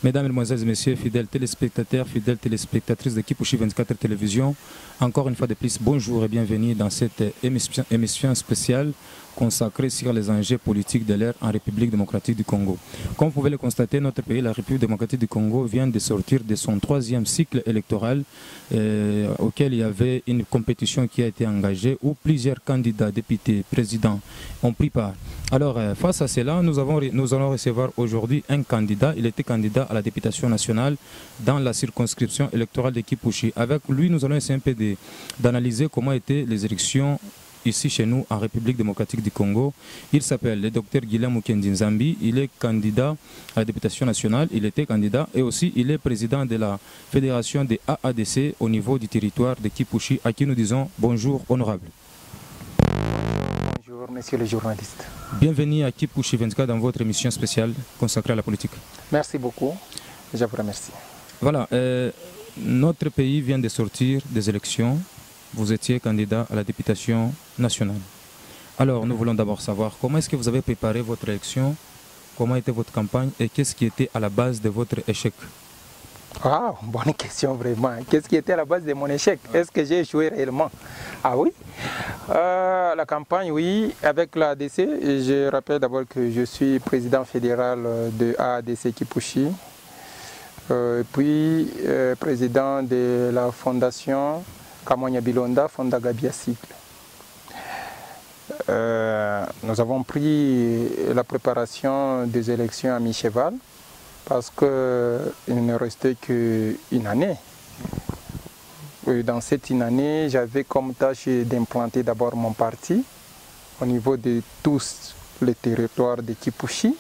Mesdames, Mesdemoiselles et Messieurs, fidèles téléspectateurs, fidèles téléspectatrices de Kipouchi 24 Télévision, encore une fois de plus, bonjour et bienvenue dans cette émission spéciale consacrée sur les enjeux politiques de l'ère en République démocratique du Congo. Comme vous pouvez le constater, notre pays, la République démocratique du Congo, vient de sortir de son 3e cycle électoral auquel il y avait une compétition qui a été engagée où plusieurs candidats, députés, présidents ont pris part. Alors, face à cela, nous allons recevoir aujourd'hui un candidat. Il était candidat à la députation nationale dans la circonscription électorale de Kipouchi. Avec lui, nous allons essayer un peu d'analyser comment étaient les élections ici chez nous en République démocratique du Congo. Il s'appelle le docteur Guillaume Mukendi Nzambi. Il est candidat à la députation nationale. Il était candidat et aussi il est président de la fédération des AADC au niveau du territoire de Kipouchi, à qui nous disons bonjour honorable. Bonjour messieurs les journalistes. Bienvenue à Kipouchi 24 dans votre émission spéciale consacrée à la politique. Merci beaucoup, je vous remercie. Voilà, notre pays vient de sortir des élections. Vous étiez candidat à la députation nationale. Alors, nous voulons d'abord savoir comment est-ce que vous avez préparé votre élection, comment était votre campagne et qu'est-ce qui était à la base de votre échec? Ah, bonne question vraiment. Qu'est-ce qui était à la base de mon échec? Est-ce que j'ai échoué réellement? Ah oui. La campagne, oui, avec l'ADC. Je rappelle d'abord que je suis président fédéral de ADC Kipouchi, puis président de la fondation Kamonya Bilonda, Fonda Gabia Cycle. Nous avons pris la préparation des élections à mi-cheval parce qu'il ne restait qu'une année. Et dans cette année, j'avais comme tâche d'implanter d'abord mon parti au niveau de tous les territoires de Kipouchi.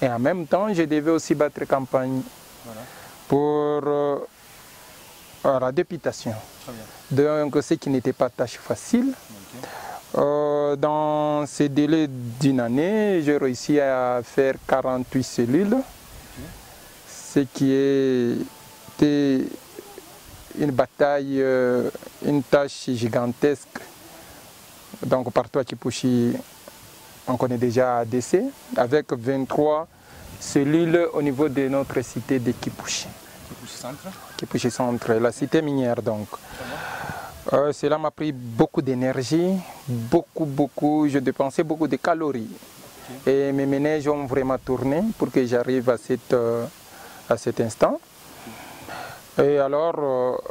Et en même temps, je devais aussi battre campagne pour la députation. Donc, ce qui n'était pas tâche facile. Dans ces délais d'une année, j'ai réussi à faire 48 cellules, ce qui était une bataille, une tâche gigantesque. Donc, partout à Kipouchi, on connaît déjà ADC, avec 23 cellules au niveau de notre cité de Kipouchi. Kipouchi Centre, la cité minière donc. Cela m'a pris beaucoup d'énergie, beaucoup, je dépensais beaucoup de calories. Et mes ménages ont vraiment tourné pour que j'arrive à cet instant. Et alors,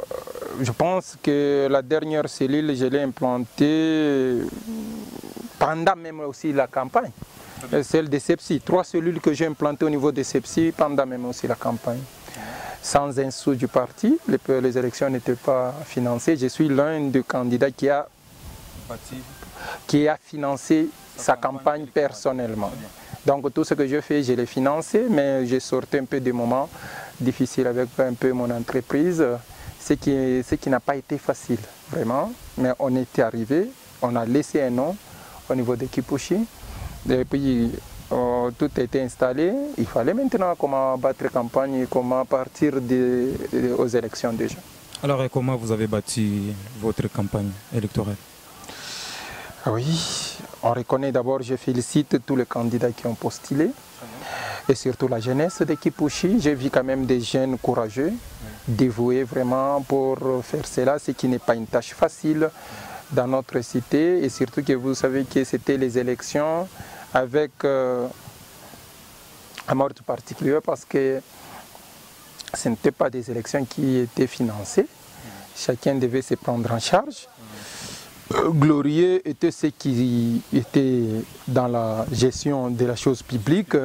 je pense que la dernière cellule, je l'ai implantée pendant même aussi la campagne. Celle de Sepsi, 3 cellules que j'ai implantées au niveau de Sepsi pendant même aussi la campagne. Sans un sou du parti, les élections n'étaient pas financées. Je suis l'un des candidats qui a financé sa campagne personnellement. Donc tout ce que je fais, je l'ai financé, mais j'ai sorti un peu des moments difficiles avec un peu mon entreprise, ce qui n'a pas été facile, vraiment. Mais on était arrivé, on a laissé un nom au niveau de Kipouchi. Et puis, tout a été installé. Il fallait maintenant comment battre campagne et comment partir aux élections déjà. Alors, comment vous avez bâti votre campagne électorale? Oui, on reconnaît d'abord, je félicite tous les candidats qui ont postulé et surtout la jeunesse de Kipouchi. J'ai vu quand même des jeunes courageux, dévoués vraiment pour faire cela, ce qui n'est pas une tâche facile dans notre cité et surtout que vous savez que c'était les élections avec un mode particulier parce que ce n'étaient pas des élections qui étaient financées. Chacun devait se prendre en charge. Glorieux étaient ceux qui étaient dans la gestion de la chose publique.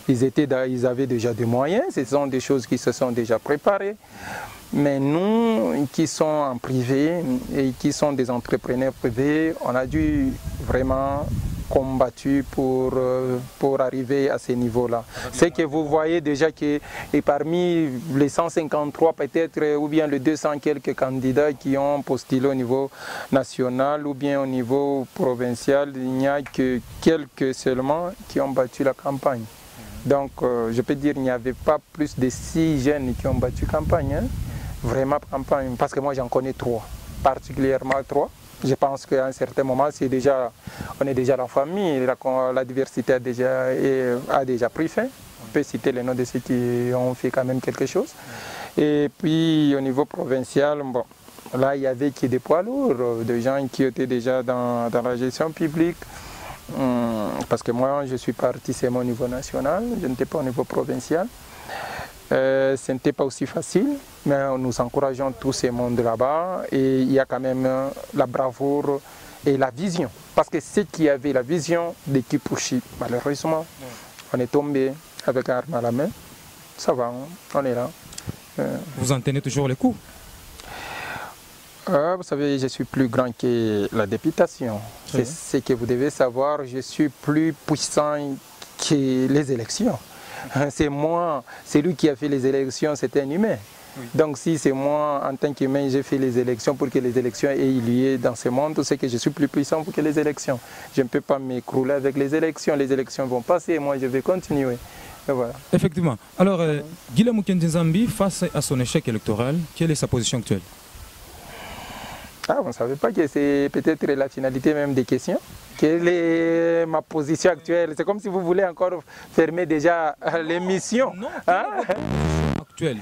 Ils avaient déjà des moyens, ce sont des choses qui se sont déjà préparées. Mais nous qui sommes en privé et qui sont des entrepreneurs privés, on a dû vraiment combattu pour arriver à ce niveau-là. C'est que vous voyez déjà que parmi les 153 peut-être ou bien les 200 quelques candidats qui ont postulé au niveau national ou bien au niveau provincial, il n'y a que quelques seulement qui ont battu la campagne. Donc je peux dire qu'il n'y avait pas plus de 6 jeunes qui ont battu campagne, hein. Vraiment campagne, parce que moi j'en connais 3, particulièrement 3. Je pense qu'à un certain moment, on est déjà en famille, la diversité a déjà pris fin. On peut citer les noms de ceux qui ont fait quand même quelque chose. Et puis au niveau provincial, bon, là il y avait qui des poids lourds, des gens qui étaient déjà dans la gestion publique. Parce que moi je suis parti seulement au niveau national, je n'étais pas au niveau provincial. Ce n'était pas aussi facile, mais nous encourageons tous ces mondes là-bas et il y a quand même la bravoure et la vision. Parce que ceux qui avaient la vision de Kipushi, malheureusement, on est tombé avec un arme à la main. Ça va, on est là. Vous en tenez toujours les coups? Vous savez, je suis plus grand que la députation. C'est ce que vous devez savoir, je suis plus puissant que les élections. C'est moi, c'est lui qui a fait les élections, c'est un humain. Oui. Donc si c'est moi, en tant qu'humain, j'ai fait les élections pour que les élections aient lieu dans ce monde, c'est que je suis plus puissant que les élections. Je ne peux pas m'écrouler avec les élections vont passer et moi je vais continuer. Et voilà. Effectivement. Alors, Guillaume Kendinzambi, face à son échec électoral, quelle est sa position actuelle? Vous ne savez pas que c'est peut-être la finalité même des questions. Quelle est ma position actuelle? C'est comme si vous voulez encore fermer déjà l'émission. Non, actuelle.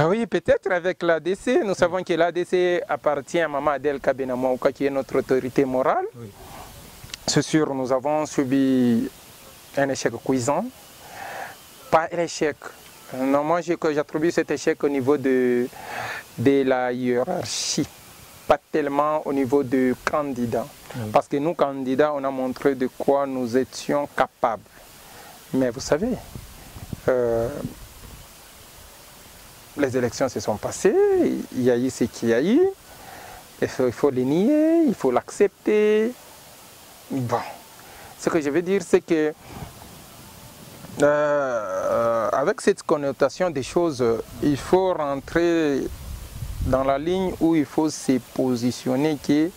Oui, peut-être avec l'ADC. Nous savons que l'ADC appartient à Maman Adel Kabenamouka, qui est notre autorité morale. Oui. C'est sûr, nous avons subi un échec cuisant. Pas un échec. Non, moi, j'attribue cet échec au niveau de la hiérarchie. Pas tellement au niveau du candidat. Parce que nous, candidats, on a montré de quoi nous étions capables. Mais vous savez, les élections se sont passées, il y a eu ce qu'il y a eu, il faut les nier, il faut l'accepter. Bon, ce que je veux dire, c'est que avec cette connotation des choses, il faut rentrer dans la ligne où il faut se positionner que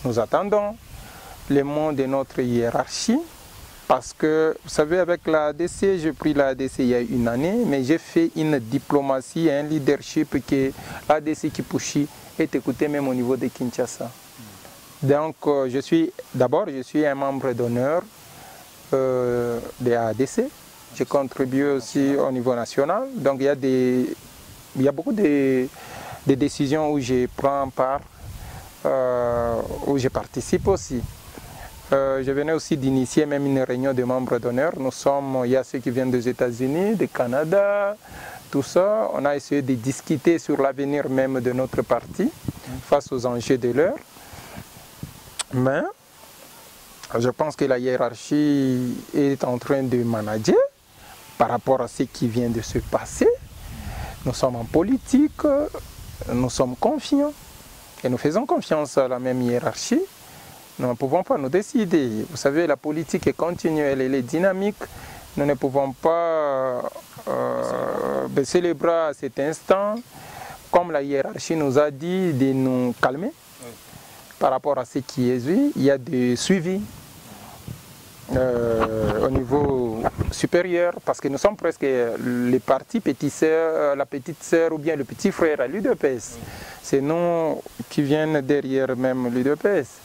nous attendons les mots de notre hiérarchie parce que, vous savez, avec l'ADC, j'ai pris l'ADC il y a une année, mais j'ai fait une diplomatie et un leadership que l'ADC Kipushi est écouté même au niveau de Kinshasa. Donc, je suis un membre d'honneur de l'ADC. Je contribue aussi au niveau national. Donc, il y a beaucoup de décisions où je prends part, où je participe aussi. Je venais aussi d'initier même une réunion de membres d'honneur. Il y a ceux qui viennent des États-Unis, du Canada, tout ça. On a essayé de discuter sur l'avenir même de notre parti face aux enjeux de l'heure. Mais je pense que la hiérarchie est en train de manager par rapport à ce qui vient de se passer. Nous sommes en politique, nous sommes confiants et nous faisons confiance à la même hiérarchie. Nous ne pouvons pas nous décider. Vous savez, la politique est continuelle, elle est dynamique. Nous ne pouvons pas baisser les bras à cet instant, comme la hiérarchie nous a dit de nous calmer. Oui. Par rapport à ce qui est vu, il y a des suivis au niveau supérieur, parce que nous sommes presque les partis petits sœurs, la petite sœur ou bien le petit frère à l'UDPS. C'est nous qui viennent derrière même l'UDPS.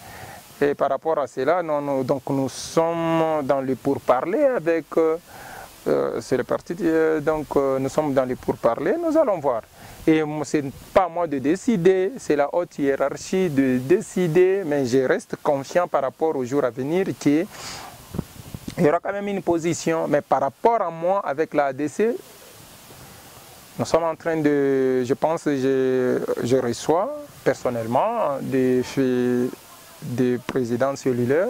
Et par rapport à cela, nous sommes dans le pourparler avec c'est le parti, nous sommes dans le pourparler, nous allons voir. Et ce n'est pas à moi de décider, c'est la haute hiérarchie de décider, mais je reste confiant par rapport au jour à venir qu'il y aura quand même une position, mais par rapport à moi avec la ADC, nous sommes en train de, je pense, je reçois personnellement des présidents cellulaires,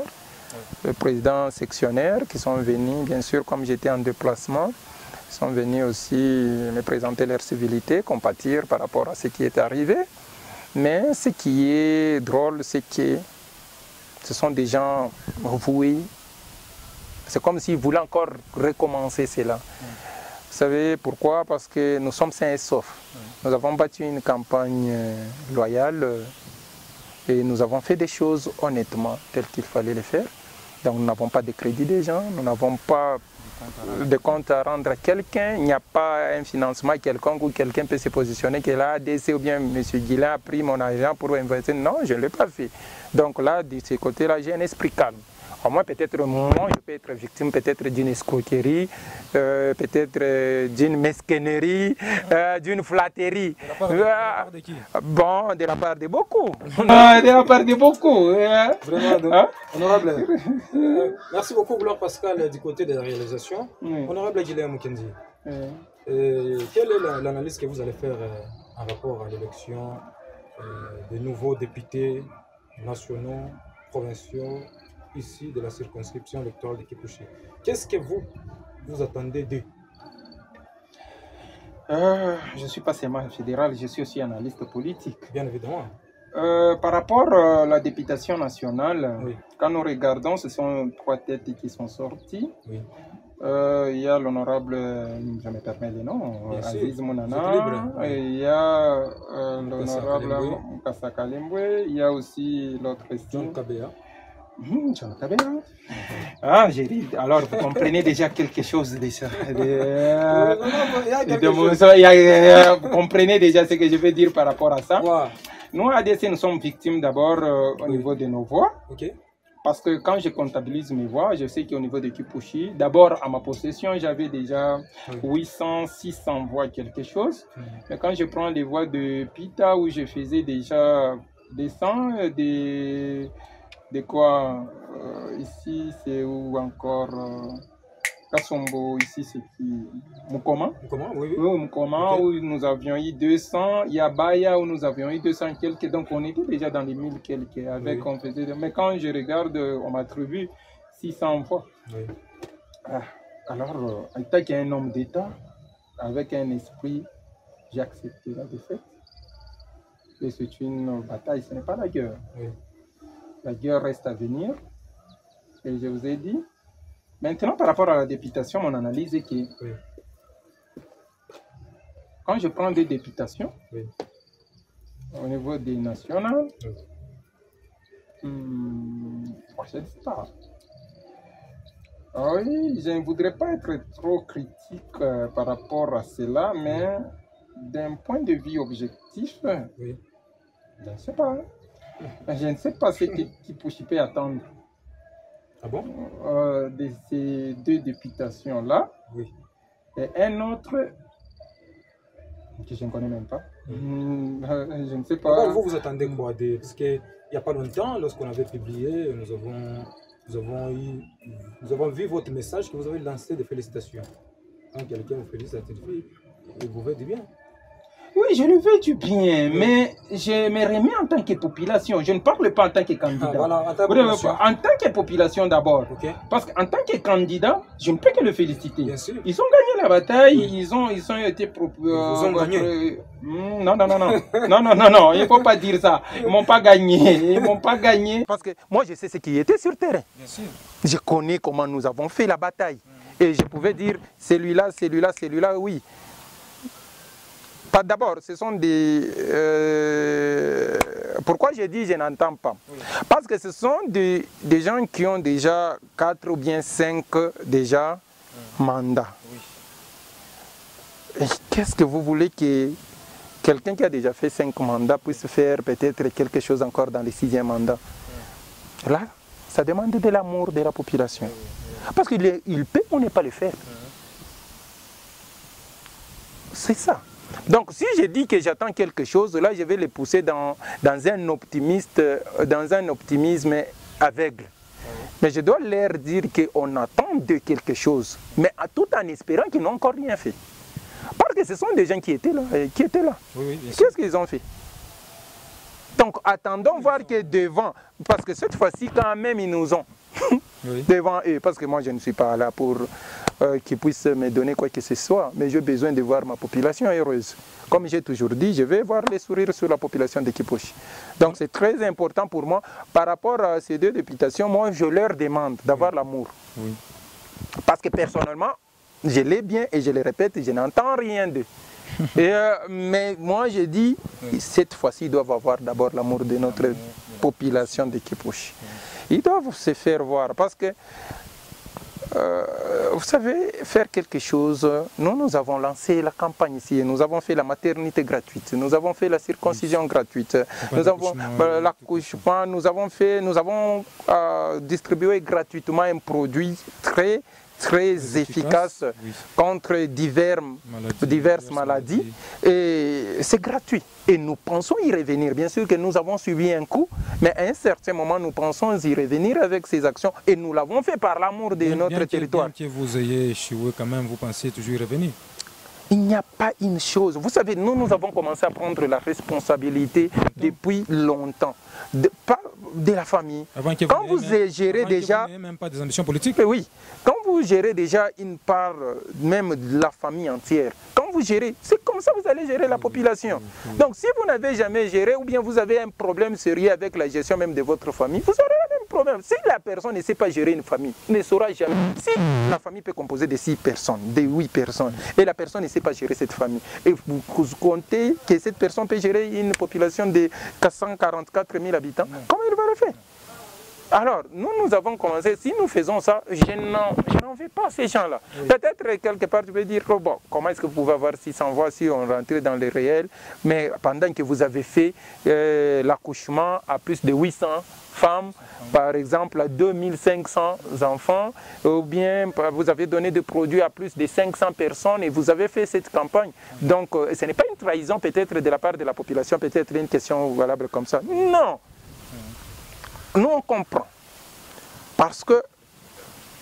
des présidents sectionnaires qui sont venus, bien sûr, comme j'étais en déplacement, ils sont venus aussi me présenter leur civilité, compatir par rapport à ce qui est arrivé. Mais ce qui est drôle, c'est que ce sont des gens voués. C'est comme s'ils voulaient encore recommencer cela. Vous savez pourquoi? Parce que nous sommes sains et saufs. Nous avons battu une campagne loyale et nous avons fait des choses honnêtement telles qu'il fallait les faire. Donc nous n'avons pas de crédit des gens, nous n'avons pas de compte à rendre à quelqu'un, il n'y a pas un financement quelconque où quelqu'un peut se positionner que là, ADC ou bien M. Guillain a pris mon argent pour investir. Non, je ne l'ai pas fait. Donc là, de ce côté-là, j'ai un esprit calme. Au moins, peut-être moi, je peux être victime peut-être d'une escroquerie, peut-être d'une mesquinerie, d'une flatterie. De la part de qui? Bon, de la part de beaucoup. De la part de beaucoup. Vraiment, donc, honorable. Merci beaucoup, Gloire Pascal, du côté de la réalisation. Honorable Guilherme Mukendi. Quelle est l'analyse que vous allez faire en rapport à l'élection des nouveaux députés nationaux, provinciaux, ici de la circonscription électorale de Kipushi? Qu'est-ce que vous attendez d'eux? Je ne suis pas seulement fédéral, je suis aussi analyste politique. Bien évidemment. Par rapport à la députation nationale, oui. Quand nous regardons, ce sont 3 têtes qui sont sorties. Oui. Il y a l'honorable, je me permets le nom, Aziz Mounana, il y a l'honorable Mukasa Kalembwe, il y a aussi l'autre John Kabea. John Kabea. Ah, j'ai dit, alors vous comprenez déjà quelque chose de ça. Vous comprenez déjà ce que je veux dire par rapport à ça. Wow. Nous, ADC, nous sommes victimes d'abord au niveau de nos voix. Okay. Parce que quand je comptabilise mes voix, je sais qu'au niveau de Kipushi, d'abord à ma possession, j'avais déjà 800, 600 voix quelque chose. Mais quand je prends les voix de Pita, où je faisais déjà des 100, de quoi ici c'est où encore Kassombo, ici c'est qui Mukoma. Mukoma, oui. Mukoma, okay. Où nous avions eu 200. Il y a Baya où nous avions eu 200 quelques. Donc on était déjà dans les 1000 quelques. Avec, on faisait, mais quand je regarde, on m'a attribué 600 fois. Oui. Alors, en tant qu'un homme d'État, avec un esprit, j'ai accepté la défaite. Et c'est une bataille, ce n'est pas la guerre. Oui. La guerre reste à venir. Et je vous ai dit. Maintenant, par rapport à la députation, mon analyse est que quand je prends des députations au niveau des nationales, je ne sais pas. Oui, je ne voudrais pas être trop critique par rapport à cela, mais d'un point de vue objectif, je ne sais pas. Je ne sais pas ce qui peut attendre. Ah bon? De ces 2 députations-là. Oui. Et un autre que je ne connais même pas. Je ne sais pas. Alors, vous attendez quoi? Parce qu'il n'y a pas longtemps, lorsqu'on avait publié, nous avons vu votre message que vous avez lancé de félicitations. Quand quelqu'un vous félicite, vous faites du bien. Oui, je le veux du bien, mais je me remets en tant que population. Je ne parle pas en tant que candidat. Voilà, en tant que population d'abord. Okay. Parce qu'en tant que candidat, je ne peux que le féliciter. Bien sûr. Ils ont gagné la bataille, ils ont été... Ils ont gagné. Non, il ne faut pas dire ça. Ils ne m'ont pas gagné. Ils m'ont pas gagné. Parce que moi, je sais ce qui était sur le terrain. Bien sûr. Je connais comment nous avons fait la bataille. Et je pouvais dire, celui-là, oui. D'abord, ce sont des... pourquoi j'ai dit je n'entends pas? Parce que ce sont des gens qui ont déjà 4 ou bien 5 déjà mandats. Et qu'est-ce que vous voulez que quelqu'un qui a déjà fait 5 mandats puisse faire peut-être quelque chose encore dans le 6e mandat? Là, ça demande de l'amour de la population. Parce qu'il peut ou ne pas le faire. C'est ça. Donc si je dis que j'attends quelque chose, là je vais le pousser dans un optimisme aveugle. Mais je dois leur dire qu'on attend de quelque chose, mais tout en espérant qu'ils n'ont encore rien fait. Parce que ce sont des gens qui étaient là. Oui, qu'est-ce qu'ils ont fait? Donc attendons voir que devant, parce que cette fois-ci quand même ils nous ont devant eux, parce que moi je ne suis pas là pour qu'ils puissent me donner quoi que ce soit, mais j'ai besoin de voir ma population heureuse. Comme j'ai toujours dit, je vais voir les sourires sur la population de Kipushi. Donc c'est très important pour moi, par rapport à ces 2 députations, moi je leur demande d'avoir l'amour. Parce que personnellement, je l'ai bien et je le répète, je n'entends rien d'eux. Mais moi je dis, cette fois-ci ils doivent avoir d'abord l'amour de notre population de Kipushi. Ils doivent se faire voir parce que vous savez, faire quelque chose, nous avons lancé la campagne ici, nous avons fait la maternité gratuite, nous avons fait la circoncision gratuite, nous avons l'accouchement, nous avons distribué gratuitement un produit très efficace contre diverses maladies. Et c'est gratuit. Et nous pensons y revenir. Bien sûr que nous avons subi un coup, mais à un certain moment, nous pensons y revenir avec ces actions. Et nous l'avons fait par l'amour de notre territoire. Bien que vous ayez échoué quand même, vous pensez toujours y revenir? Il n'y a pas une chose. Vous savez, nous avons commencé à prendre la responsabilité depuis longtemps. Pas de la famille. Quand vous gérez déjà... Vous n'avez même pas des ambitions politiques? Oui. Quand vous gérez déjà une part même de la famille entière, quand vous gérez, c'est comme ça que vous allez gérer la population. Donc si vous n'avez jamais géré ou bien vous avez un problème sérieux avec la gestion même de votre famille, vous aurez le même problème. Si la personne ne sait pas gérer une famille, il ne saura jamais. Si la famille peut composer de 6 personnes, de 8 personnes, et la personne ne sait pas gérer cette famille, et vous comptez que cette personne peut gérer une population de 444 000 habitants, comment il va le faire? Alors, nous avons commencé, si nous faisons ça, je n'en veux pas ces gens-là. Oui. Peut-être quelque part, tu peux dire, oh, bon, comment est-ce que vous pouvez avoir 600 voix si on rentrait dans le réel, mais pendant que vous avez fait l'accouchement à plus de 800 femmes, par exemple à 2500 enfants, ou bien vous avez donné des produits à plus de 500 personnes et vous avez fait cette campagne. Donc, ce n'est pas une trahison peut-être de la part de la population, peut-être une question valable comme ça. Non! Nous, on comprend. Parce que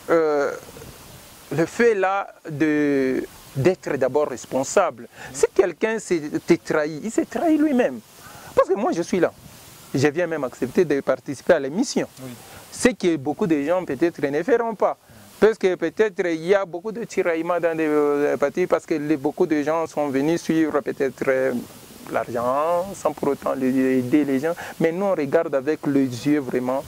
le fait là d'être d'abord responsable, si quelqu'un s'est trahi, il s'est trahi lui-même. Parce que moi, je suis là. Je viens même accepter de participer à l'émission. Oui. Ce que beaucoup de gens peut-être ne feront pas. Parce que peut-être il y a beaucoup de tiraillements dans des partis, parce que beaucoup de gens sont venus suivre peut-être l'argent, sans pour autant aider les gens. Mais nous, on regarde avec les yeux vraiment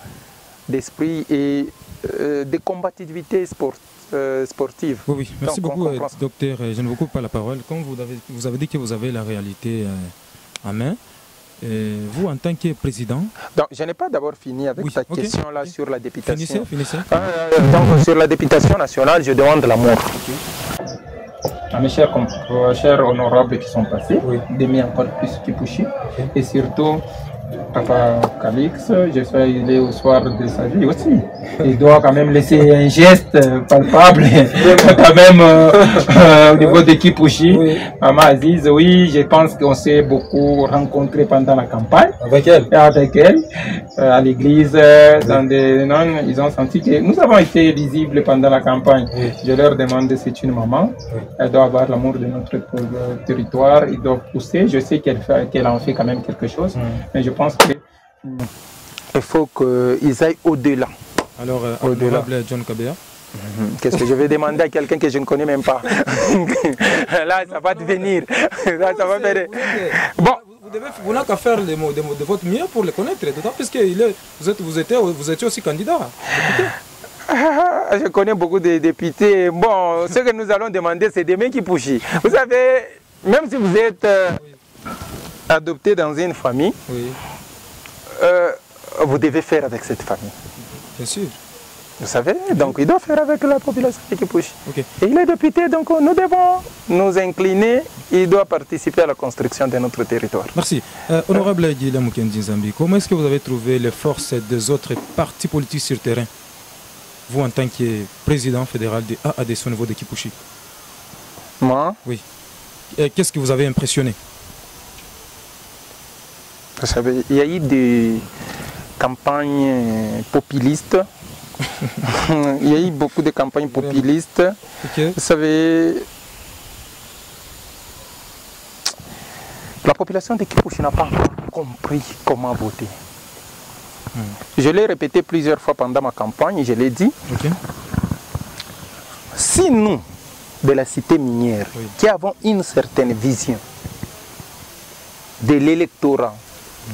d'esprit et de combativité sportive. Oui, oui. Merci beaucoup, docteur. Je ne vous coupe pas la parole. Comme vous avez dit que vous avez la réalité en main, vous, en tant que président... Donc, je n'ai pas d'abord fini avec cette question-là sur la députation. Finissez. Donc, sur la députation nationale, je demande l'amour. À mes chers honorables qui sont passés, d'aimer encore plus Kipushi, et surtout Papa Calix, je suis allé au soir de sa vie aussi. Il doit quand même laisser un geste palpable, quand même au niveau de Kipushi. Maman Aziz, oui, je pense qu'on s'est beaucoup rencontrés pendant la campagne. Avec elle? Avec elle, à l'église, ils ont senti que nous avons été visibles pendant la campagne. Je leur demande, c'est une maman, elle doit avoir l'amour de notre territoire, ils doivent pousser. Je sais qu'elle en fait quand même quelque chose, mais je pense qu'il faut qu'ils aillent au-delà. Alors, honorable John Kabea, qu'est-ce que je vais demander à quelqu'un que je ne connais même pas? Là, ça va devenir. Là, ça va faire... Bon. Vous n'avez qu'à faire de votre mieux pour le connaître, d'autant plus que vous étiez aussi candidat. Je connais beaucoup de députés. Bon, ce que nous allons demander, c'est demain qui pousse. Vous savez, même si vous êtes adopté dans une famille, vous devez faire avec cette famille. Bien sûr. Vous savez, donc il doit faire avec la population qui pousse. Et il est député, donc nous devons nous incliner. Il doit participer à la construction de notre territoire. Merci. Honorable Guillaume Mukendi Nzambi, comment est-ce que vous avez trouvé les forces des autres partis politiques sur le terrain, vous en tant que président fédéral de AADC au niveau de Kipushi? Moi? Oui. Qu'est-ce qui vous avait impressionné? Vous savez, il y a eu des campagnes populistes. Il y a eu beaucoup de campagnes populistes. Vous savez, la population de Kipushi n'a pas encore compris comment voter. Je l'ai répété plusieurs fois pendant ma campagne, je l'ai dit. Si nous, de la cité minière, qui avons une certaine vision de l'électorat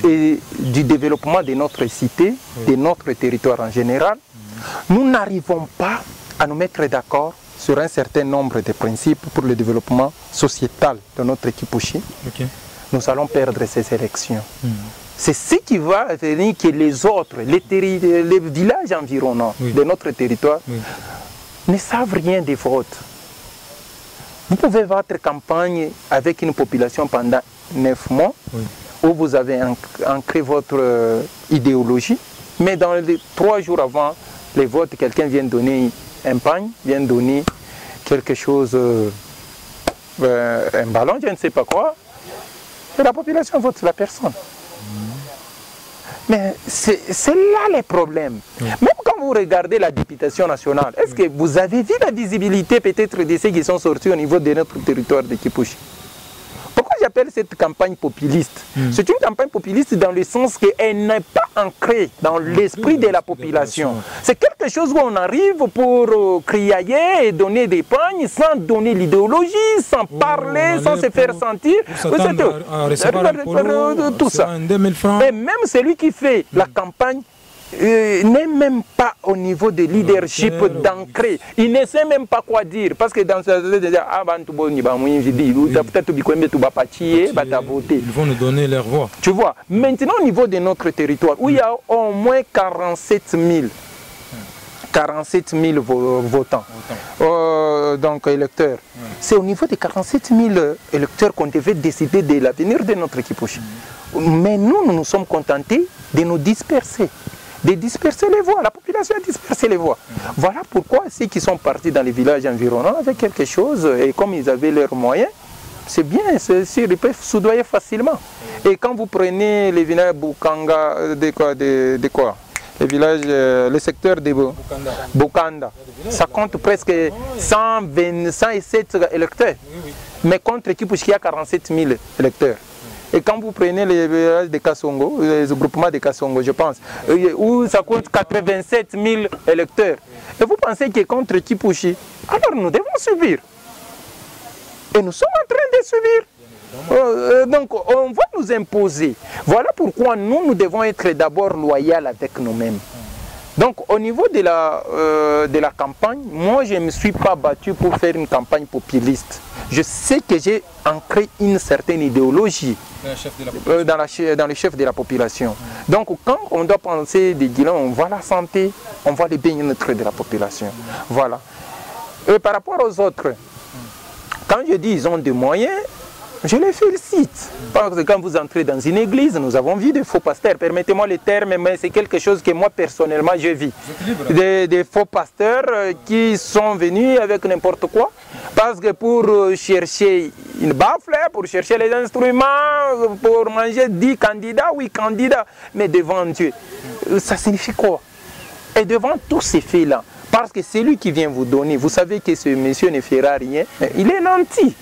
et du développement de notre cité, de notre territoire en général, nous n'arrivons pas à nous mettre d'accord sur un certain nombre de principes pour le développement sociétal de notre Kipushi, nous allons perdre ces élections. C'est ce qui va venir que les autres, les villages environnants de notre territoire, ne savent rien des votes. Vous pouvez votre campagne avec une population pendant 9 mois, où vous avez ancré votre idéologie, mais dans les 3 jours avant les votes, quelqu'un vient donner un pagne, vient donner quelque chose, un ballon, je ne sais pas quoi, et la population vote la personne. Mais c'est là les problèmes. Même quand vous regardez la députation nationale, est-ce que vous avez vu la visibilité peut-être de ceux qui sont sortis au niveau de notre territoire de Kipushi? Pourquoi j'appelle cette campagne populiste? C'est une campagne populiste dans le sens qu'elle n'est pas ancrée dans l'esprit de la population. C'est quelque chose où on arrive pour criailler et donner des pagnes sans donner l'idéologie, sans parler, sans se faire sentir. Tout ça. Et même celui qui fait la campagne n'est même pas au niveau de leadership d'ancrer. Il ne sait même pas quoi dire. Parce que dans ce ils vont nous donner leur voix. Tu vois, maintenant au niveau de notre territoire, où il y a au moins 47 000 votants, donc électeurs. C'est au niveau des 47 000 électeurs qu'on devait décider de l'avenir de notre Kipushi. Mais nous nous sommes contentés de nous disperser. De disperser les voix, la population a dispersé les voix. Voilà pourquoi ceux qui sont partis dans les villages environnants avec quelque chose, et comme ils avaient leurs moyens, c'est bien, ils peuvent soudoyer facilement. Et quand vous prenez les villages Bukanga, de quoi les villages, le secteur de Bukanda, ça compte presque 107 électeurs, mais contre Kipushi, il y a 47 000 électeurs. Et quand vous prenez les villages de Kassongo, les groupements de Kassongo, je pense, où ça compte 87 000 électeurs, et vous pensez que contre Kipushi, alors nous devons subir. Et nous sommes en train de subir. Donc on va nous imposer. Voilà pourquoi nous devons être d'abord loyaux avec nous-mêmes. Donc au niveau de la campagne, moi je ne me suis pas battu pour faire une campagne populiste. Je sais que j'ai ancré une certaine idéologie dans les chefs de la population. Donc quand on doit penser des bilans, on voit la santé, on voit les bien-être de la population. Voilà. Et par rapport aux autres, quand je dis ils ont des moyens, je les félicite. Parce que quand vous entrez dans une église, nous avons vu des faux pasteurs. Permettez-moi le terme, mais c'est quelque chose que moi personnellement je vis. Des faux pasteurs qui sont venus avec n'importe quoi. Parce que pour chercher une baffle, pour chercher les instruments, pour manger 10 candidats, 8 candidats. Mais devant Dieu, ça signifie quoi? Et devant tous ces faits-là, parce que c'est lui qui vient vous donner, vous savez que ce monsieur ne fera rien, il est nanti.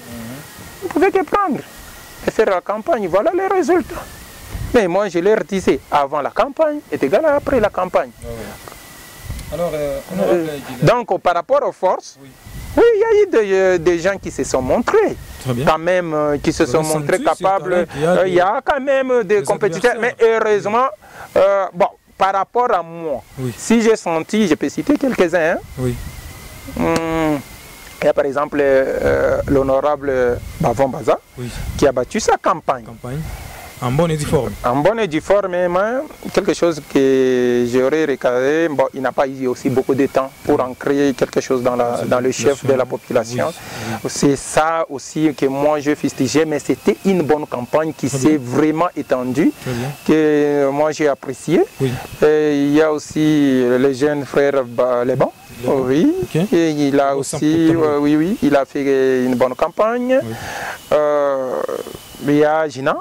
Vous pouvez que prendre et faire la campagne, voilà les résultats. Mais moi je leur disais, avant la campagne est égal à après la campagne. Alors, donc par rapport aux forces, oui, il y a eu des gens qui se sont montrés, quand même, qui se sont montrés capables. Il y a quand même des compétiteurs, mais heureusement, bon, par rapport à moi, si j'ai senti, je peux citer quelques-uns. Il y a par exemple l'honorable Bavon Baza qui a battu sa campagne. En bonne et due forme. En bonne et due forme, mais quelque chose que j'aurais recadré. Bon, il n'a pas eu aussi beaucoup de temps pour en créer quelque chose dans le chef de la population. C'est ça aussi que moi je fustigeais, mais c'était une bonne campagne qui s'est vraiment étendue, que moi j'ai apprécié. Et il y a aussi le jeune frère Leban. Oui, et il a aussi, il a fait une bonne campagne. Il y a Gina.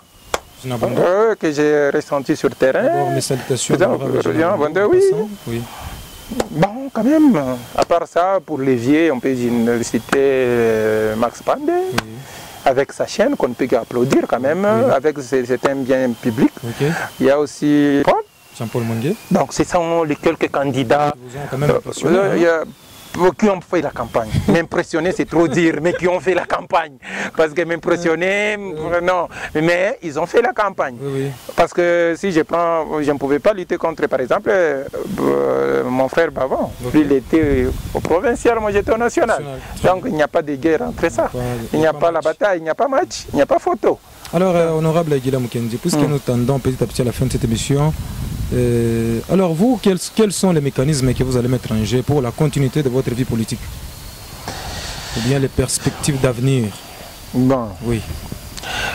Que j'ai ressenti sur le terrain. Mes salutations. Bon, quand même, à part ça, pour les vieux, on peut citer Max Pandé, avec sa chaîne qu'on ne peut qu'applaudir quand même, avec certains biens publics. Il y a aussi Jean-Paul Mongué. Donc, ce sont les quelques candidats qui ont fait la campagne. M'impressionner, c'est trop dire, mais qui ont fait la campagne. Parce que m'impressionner, non. Mais ils ont fait la campagne. Parce que si je prends, je ne pouvais pas lutter contre, par exemple, mon frère Bavon. Lui, il était au provincial, moi j'étais au national. Donc, il n'y a pas de guerre entre ça. Il n'y a pas la bataille, il n'y a pas match, il n'y a pas photo. Alors, honorable Aguila Mukendi, puisque nous tendons petit à petit à la fin de cette émission, Alors vous, quels sont les mécanismes que vous allez mettre en jeu pour la continuité de votre vie politique? Ou bien les perspectives d'avenir? Bon. Oui.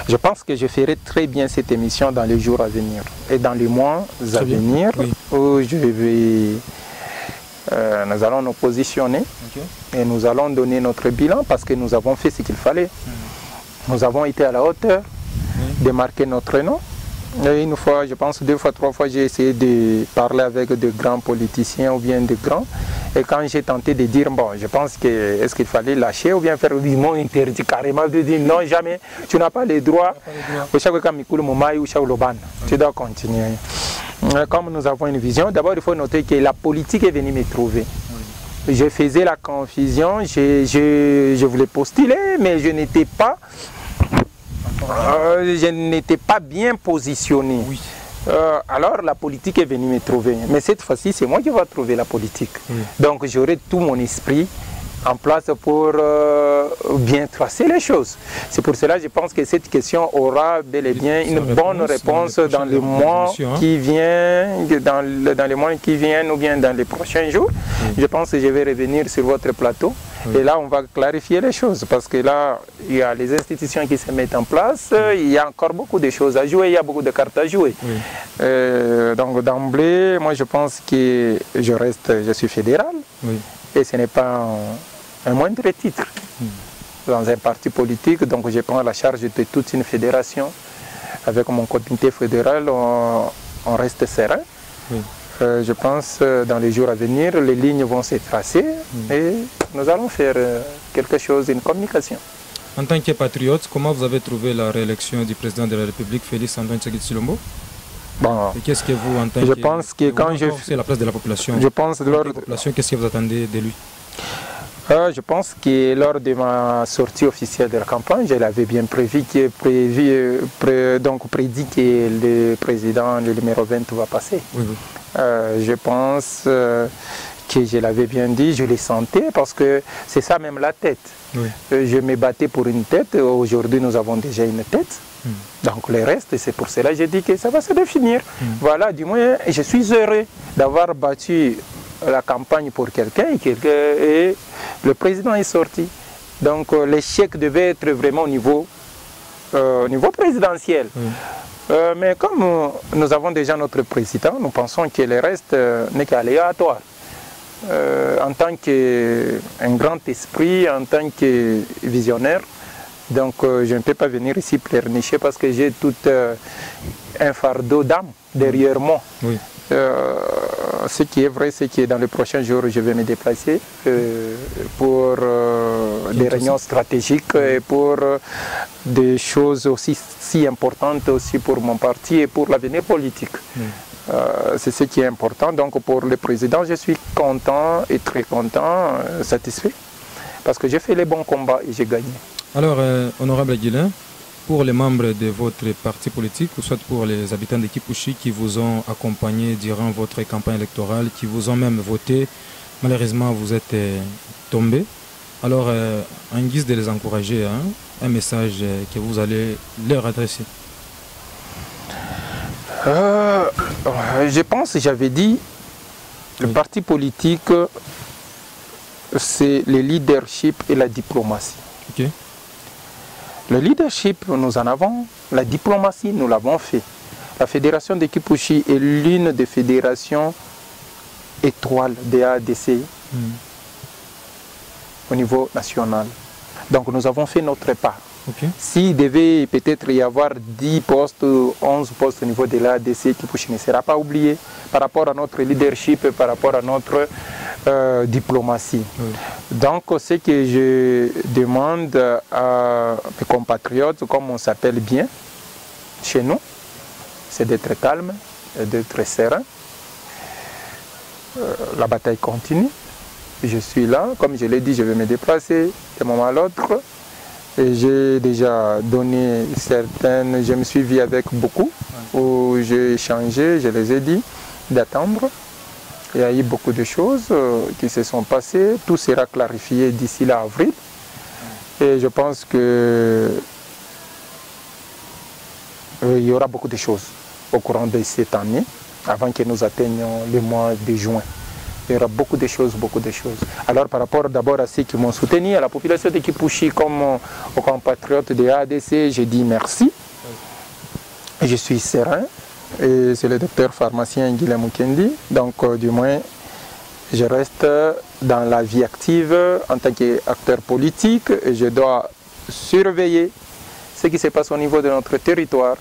Je pense que je ferai très bien cette émission dans les jours à venir et dans les mois à venir, oui, où je vais, nous allons nous positionner, et nous allons donner notre bilan parce que nous avons fait ce qu'il fallait. Nous avons été à la hauteur de marquer notre nom. Et une fois, je pense 2 fois, 3 fois, j'ai essayé de parler avec de grands politiciens ou bien de grands. Et quand j'ai tenté de dire, bon, je pense que est-ce qu'il fallait lâcher ou bien faire, ils m'ont interdit carrément de dire non, jamais, tu n'as pas les droits. Tu dois continuer. Comme nous avons une vision, d'abord il faut noter que la politique est venue me trouver. Je faisais la confusion, je voulais postuler, mais je n'étais pas bien positionné. Oui. Alors la politique est venue me trouver. Mais cette fois-ci, c'est moi qui vais trouver la politique. Oui. Donc j'aurai tout mon esprit en place pour bien tracer les choses. C'est pour cela que je pense que cette question aura bel et bien une bonne réponse dans les mois qui viennent, dans les mois qui viennent ou bien dans les prochains jours. Oui. Je pense que je vais revenir sur votre plateau. Oui. Et là, on va clarifier les choses parce que là, il y a les institutions qui se mettent en place, il y a encore beaucoup de choses à jouer, il y a beaucoup de cartes à jouer. Oui. Donc d'emblée, moi je pense que je suis fédéral. Oui. Et ce n'est pas un moindre titre dans un parti politique, donc je prends la charge de toute une fédération. Avec mon comité fédéral, on reste serein. Oui. Je pense dans les jours à venir, les lignes vont se tracer et nous allons faire quelque chose, une communication. En tant que patriote, comment vous avez trouvé la réélection du président de la République, Félix Antoine Tshisekedi Tshilombo? Bon, et qu'est-ce que vous, en tant je pense que quand c'est la place de la population. Je pense qu'est-ce que vous attendez de lui? Je pense que lors de ma sortie officielle de la campagne, je l'avais bien prédit que le président, le numéro 20, va passer. Oui, oui. Je pense que je l'avais bien dit, je le sentais parce que c'est ça même la tête. Oui. Je me battais pour une tête, aujourd'hui nous avons déjà une tête. Donc le reste, c'est pour cela que j'ai dit que ça va se définir. Voilà, du moins, je suis heureux d'avoir battu la campagne pour quelqu'un et le président est sorti. Donc l'échec devait être vraiment au niveau présidentiel. Mais comme nous avons déjà notre président, nous pensons que le reste n'est qu'aléatoire. En tant qu'un grand esprit, en tant que visionnaire, donc je ne peux pas venir ici pleurnicher parce que j'ai tout un fardeau d'âme derrière moi. Oui. Ce qui est vrai, c'est que dans les prochains jours, je vais me déplacer pour des réunions stratégiques et pour des choses aussi si importantes aussi pour mon parti et pour l'avenir politique. C'est ce qui est important. Donc pour le président, je suis content et très content, satisfait, parce que j'ai fait les bons combats et j'ai gagné. Alors, honorable Aguilin, pour les membres de votre parti politique, ou soit pour les habitants de Kipushi qui vous ont accompagné durant votre campagne électorale, qui vous ont même voté, malheureusement vous êtes tombé. Alors, en guise de les encourager, un message que vous allez leur adresser. Je pense, j'avais dit, le parti politique, c'est le leadership et la diplomatie. Okay. Le leadership, nous en avons. La diplomatie, nous l'avons fait. La fédération de Kipushi est l'une des fédérations étoiles des ADC au niveau national. Donc nous avons fait notre part. Okay. S'il devait peut-être y avoir 10 postes, 11 postes au niveau de l'ADC, Kipushi ne sera pas oublié par rapport à notre leadership et par rapport à notre diplomatie. Donc ce que je demande à mes compatriotes, comme on s'appelle bien chez nous, c'est d'être calme et d'être serein. La bataille continue. Je suis là, comme je l'ai dit, je vais me déplacer d'un moment à l'autre. Et j'ai déjà donné certaines, je me suis vu avec beaucoup, où j'ai échangé, je les ai dit d'attendre. Il y a eu beaucoup de choses qui se sont passées, tout sera clarifié d'ici l'avril. Et je pense que il y aura beaucoup de choses au courant de cette année. avant que nous atteignions le mois de juin. Il y aura beaucoup de choses, beaucoup de choses. Alors par rapport d'abord à ceux qui m'ont soutenu, à la population de Kipushi comme aux compatriotes de ADC, je dis merci. Je suis serein. Et c'est le docteur pharmacien Guilhem Mukendi. Donc du moins, je reste dans la vie active en tant qu'acteur politique et je dois surveiller ce qui se passe au niveau de notre territoire.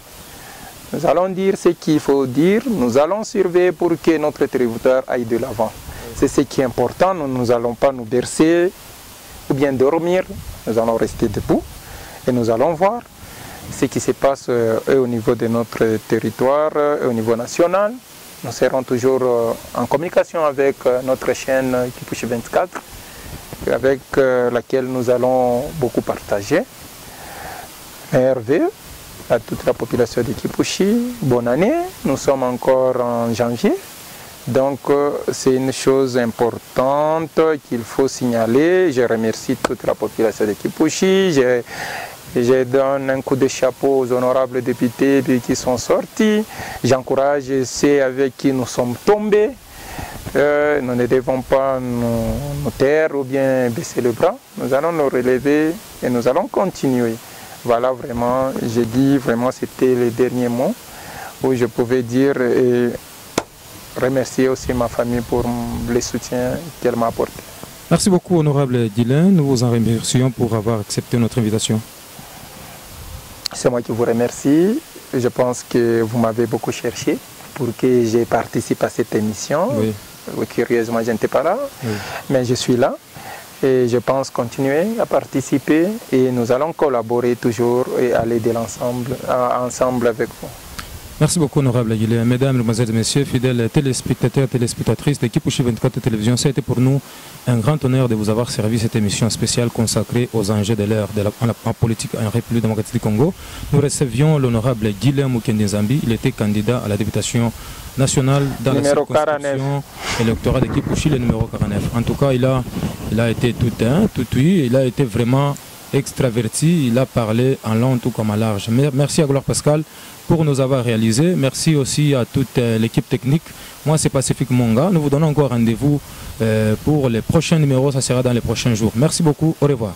Nous allons dire ce qu'il faut dire, nous allons surveiller pour que notre territoire aille de l'avant. C'est ce qui est important, nous n'allons pas nous bercer ou bien dormir, nous allons rester debout et nous allons voir ce qui se passe au niveau de notre territoire, au niveau national. Nous serons toujours en communication avec notre chaîne Kipushi 24, avec laquelle nous allons beaucoup partager. Hervé, à toute la population de Kipushi, bonne année, nous sommes encore en janvier. Donc c'est une chose importante qu'il faut signaler. Je remercie toute la population de Kipushi. Je donne un coup de chapeau aux honorables députés qui sont sortis. J'encourage ceux avec qui nous sommes tombés. Nous ne devons pas nous taire ou bien baisser le bras. Nous allons nous relever et nous allons continuer. Voilà, vraiment, j'ai dit, vraiment, c'était les derniers mots où je pouvais dire et remercier aussi ma famille pour le soutien qu'elle m'a apporté. Merci beaucoup, honorable Guilhem. Nous vous en remercions pour avoir accepté notre invitation. C'est moi qui vous remercie. Je pense que vous m'avez beaucoup cherché pour que je participe à cette émission. Oui. Curieusement, je n'étais pas là, oui. Mais je suis là. Et je pense continuer à participer et nous allons collaborer toujours et aller de l'ensemble, ensemble avec vous. Merci beaucoup, honorable Guilhem. Mesdames, mesdemoiselles et messieurs, fidèles téléspectateurs, téléspectatrices de Kipushi 24 Télévision, ça a été pour nous un grand honneur de vous avoir servi cette émission spéciale consacrée aux enjeux de l'ère en politique en République démocratique du Congo. Nous recevions l'honorable Guilhem Mukendi Nzambi. Il était candidat à la députation nationale dans la circonscription électorale de Kipushi, le numéro 49. En tout cas, il a été tout oui, il a été vraiment extraverti, il a parlé en long tout comme en large. Merci à Gloire Pascal pour nous avoir réalisé. Merci aussi à toute l'équipe technique. Moi, c'est Pacifique Monga. Nous vous donnons encore rendez-vous pour les prochains numéros. Ça sera dans les prochains jours. Merci beaucoup. Au revoir.